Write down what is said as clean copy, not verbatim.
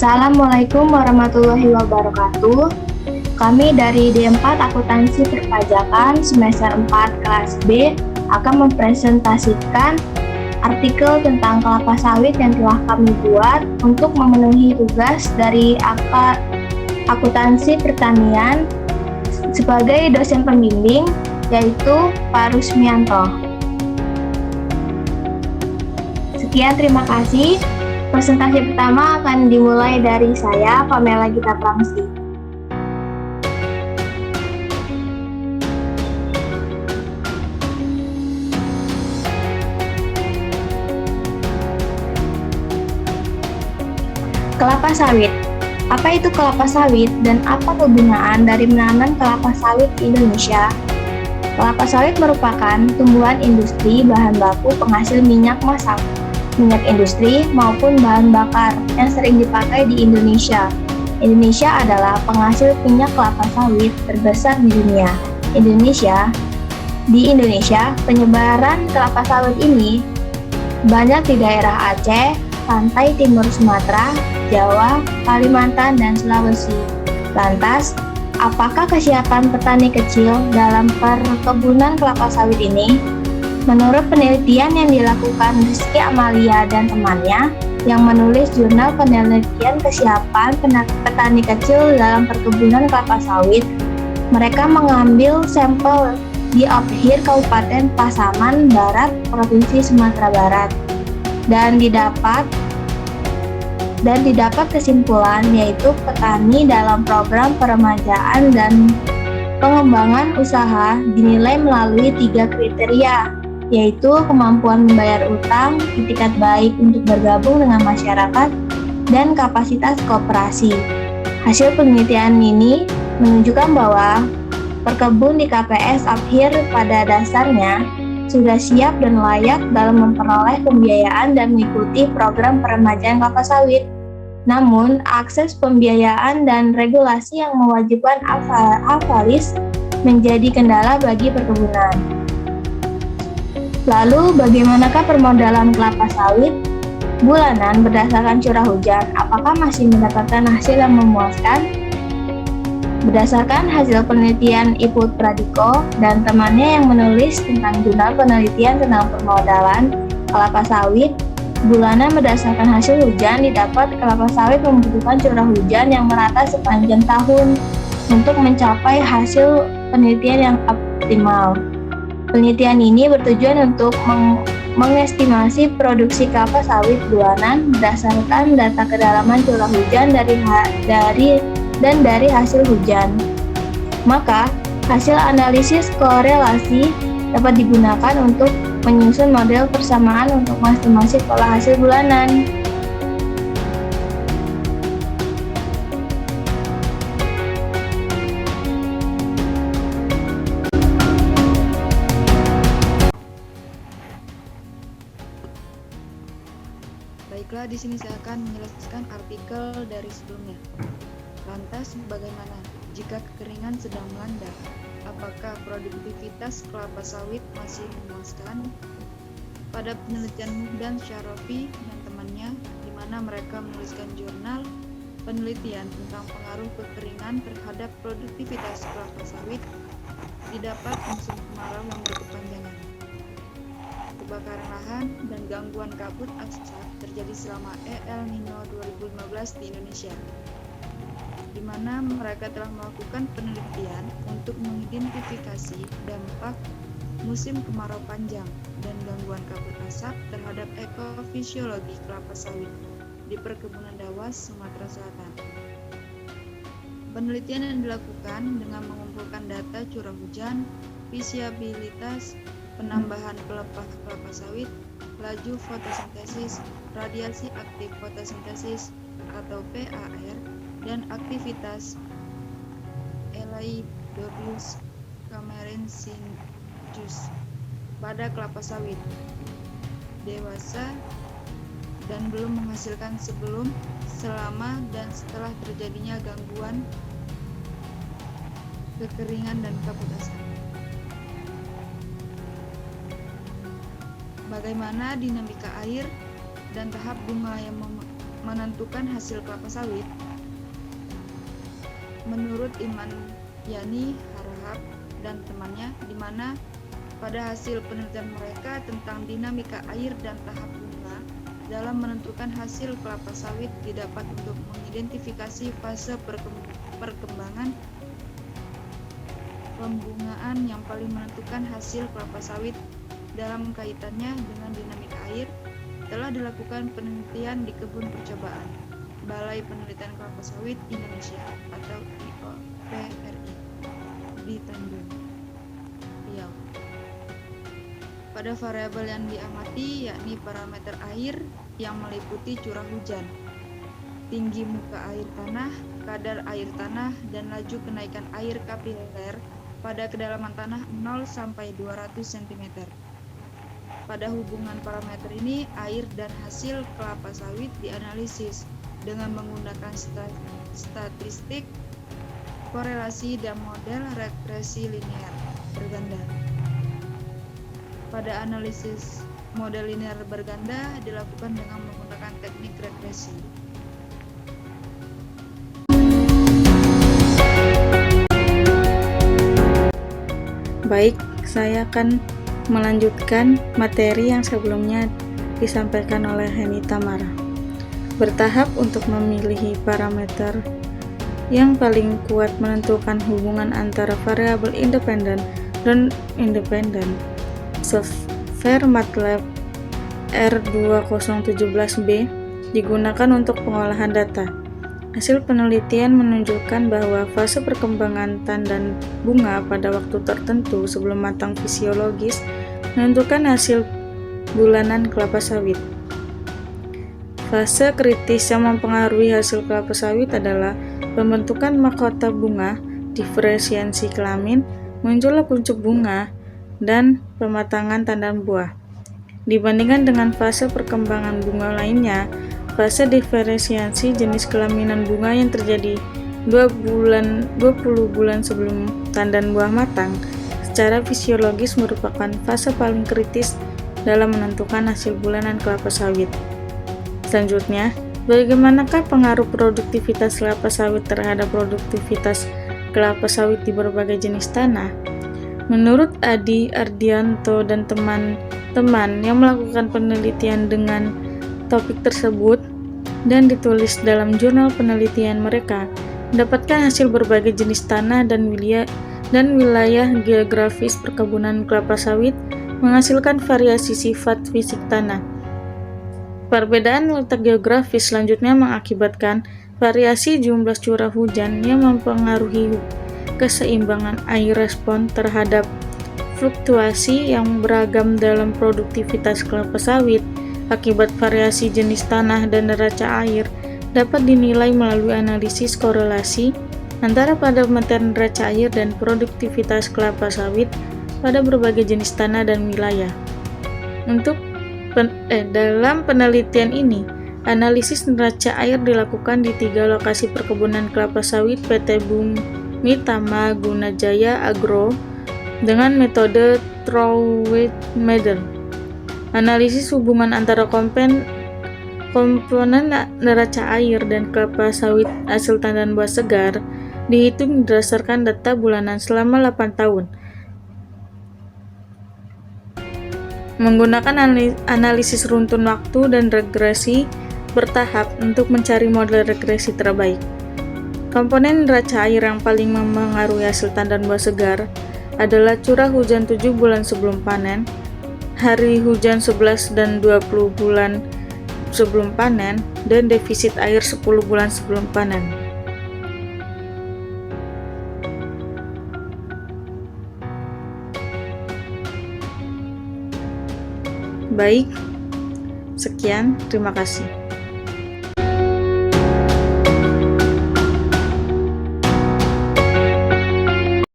Assalamualaikum warahmatullahi wabarakatuh. Kami dari D4 Akuntansi Perpajakan semester 4 kelas B akan mempresentasikan artikel tentang kelapa sawit yang telah kami buat untuk memenuhi tugas dari Akuntansi Pertanian sebagai dosen pembimbing, yaitu Pak Rusmianto. Sekian, terima kasih. Presentasi pertama akan dimulai dari saya, Pamela Gita Pramesti. Kelapa sawit. Apa itu kelapa sawit dan apa kegunaan dari menanam kelapa sawit di Indonesia? Kelapa sawit merupakan tumbuhan industri bahan baku penghasil minyak masak, minyak industri maupun bahan bakar yang sering dipakai di Indonesia. Indonesia adalah penghasil minyak kelapa sawit terbesar di dunia. Di Indonesia, penyebaran kelapa sawit ini banyak di daerah Aceh, pantai timur Sumatera, Jawa, Kalimantan, dan Sulawesi. Lantas, apakah kesiapan petani kecil dalam perkebunan kelapa sawit ini? Menurut penelitian yang dilakukan Rizky Amalia dan temannya yang menulis jurnal penelitian kesiapan petani kecil dalam perkebunan kelapa sawit, mereka mengambil sampel di Ophir, Kabupaten Pasaman Barat, Provinsi Sumatera Barat, dan didapat kesimpulan yaitu petani dalam program peremajaan dan pengembangan usaha dinilai melalui 3 kriteria, yaitu kemampuan membayar utang, itikat baik untuk bergabung dengan masyarakat, dan kapasitas kooperasi. Hasil penelitian ini menunjukkan bahwa perkebun di KPS Ophir pada dasarnya sudah siap dan layak dalam memperoleh pembiayaan dan mengikuti program peremajaan kelapa sawit. Namun, akses pembiayaan dan regulasi yang mewajibkan AFALIS menjadi kendala bagi perkebunan. Lalu, bagaimanakah permodalan kelapa sawit bulanan berdasarkan curah hujan? Apakah masih mendapatkan hasil yang memuaskan? Berdasarkan hasil penelitian Iput Pradiko dan temannya yang menulis tentang jurnal penelitian tentang permodalan kelapa sawit bulanan berdasarkan hasil hujan, didapat kelapa sawit membutuhkan curah hujan yang merata sepanjang tahun untuk mencapai hasil penelitian yang optimal. Penelitian ini bertujuan untuk mengestimasi produksi kelapa sawit bulanan berdasarkan data kedalaman curah hujan dari hasil hujan. Maka, hasil analisis korelasi dapat digunakan untuk menyusun model persamaan untuk mengestimasi pola hasil bulanan. Baiklah, di sini saya akan menjelaskan artikel dari sebelumnya. Lantas, bagaimana jika kekeringan sedang melanda? Apakah produktivitas kelapa sawit masih memuaskan? Pada penelitian Muhdan Syarafi dan temannya, di mana mereka menuliskan jurnal penelitian tentang pengaruh kekeringan terhadap produktivitas kelapa sawit, didapat musim kemarau yang berkepanjangan. Kebakaran lahan dan gangguan kabut asap terjadi selama El Nino 2015 di Indonesia, di mana mereka telah melakukan penelitian untuk mengidentifikasi dampak musim kemarau panjang dan gangguan kabut asap terhadap ekofisiologi kelapa sawit di perkebunan Dawas, Sumatera Selatan. Penelitian yang dilakukan dengan mengumpulkan data curah hujan, visibilitas, penambahan pelepah kelapa sawit, laju fotosintesis, radiasi aktif fotosintesis atau PAR, dan aktivitas Elaidorius camerensis pada kelapa sawit dewasa dan belum menghasilkan sebelum, selama, dan setelah terjadinya gangguan kekeringan dan kabut asap. Bagaimana dinamika air dan tahap bunga yang menentukan hasil kelapa sawit? Menurut Iman Yani Harahap dan temannya, di mana pada hasil penelitian mereka tentang dinamika air dan tahap bunga dalam menentukan hasil kelapa sawit didapat untuk mengidentifikasi fase perkembangan pembungaan yang paling menentukan hasil kelapa sawit dalam kaitannya dengan dinamika air. Telah dilakukan penelitian di kebun percobaan Balai Penelitian Kelapa Sawit Indonesia atau IOPRI di Tanjung Riau. Pada variabel yang diamati yakni parameter air yang meliputi curah hujan, tinggi muka air tanah, kadar air tanah, dan laju kenaikan air kapiler pada kedalaman tanah 0 sampai 200 cm. Pada hubungan parameter ini, air dan hasil kelapa sawit dianalisis dengan menggunakan statistik korelasi dan model regresi linear berganda. Pada analisis model linear berganda dilakukan dengan menggunakan teknik regresi. Baik, saya akan melanjutkan materi yang sebelumnya disampaikan oleh Heni Tamara. Bertahap untuk memilih parameter yang paling kuat menentukan hubungan antara variabel independen dan independen. Software MATLAB R2017B digunakan untuk pengolahan data. Hasil penelitian menunjukkan bahwa fase perkembangan tandan bunga pada waktu tertentu sebelum matang fisiologis menentukan hasil bulanan kelapa sawit. Fase kritis yang mempengaruhi hasil kelapa sawit adalah pembentukan mahkota bunga, diferensiasi kelamin, munculnya kuncup bunga, dan pematangan tandan buah. Dibandingkan dengan fase perkembangan bunga lainnya, fase diferensiasi jenis kelaminan bunga yang terjadi 20 bulan sebelum tandan buah matang secara fisiologis merupakan fase paling kritis dalam menentukan hasil bulanan kelapa sawit. Selanjutnya, bagaimanakah pengaruh produktivitas kelapa sawit terhadap produktivitas kelapa sawit di berbagai jenis tanah? Menurut Adi Ardianto dan teman-teman yang melakukan penelitian dengan topik tersebut dan ditulis dalam jurnal penelitian mereka, mendapatkan hasil berbagai jenis tanah dan wilayah geografis perkebunan kelapa sawit menghasilkan variasi sifat fisik tanah. Perbedaan letak geografis selanjutnya mengakibatkan variasi jumlah curah hujan yang mempengaruhi keseimbangan air respon terhadap fluktuasi yang beragam dalam produktivitas kelapa sawit. Akibat variasi jenis tanah dan neraca air dapat dinilai melalui analisis korelasi antara parameter neraca air dan produktivitas kelapa sawit pada berbagai jenis tanah dan wilayah. Dalam penelitian ini, analisis neraca air dilakukan di 3 lokasi perkebunan kelapa sawit PT Bumi Tama Gunajaya Agro dengan metode Through Meter. Analisis hubungan antara komponen neraca air dan kelapa sawit hasil tandan buah segar dihitung berdasarkan data bulanan selama 8 tahun. Menggunakan analisis runtun waktu dan regresi bertahap untuk mencari model regresi terbaik. Komponen neraca air yang paling mempengaruhi hasil tandan buah segar adalah curah hujan 7 bulan sebelum panen, hari hujan 11 dan 20 bulan sebelum panen, dan defisit air 10 bulan sebelum panen. Baik, sekian, terima kasih.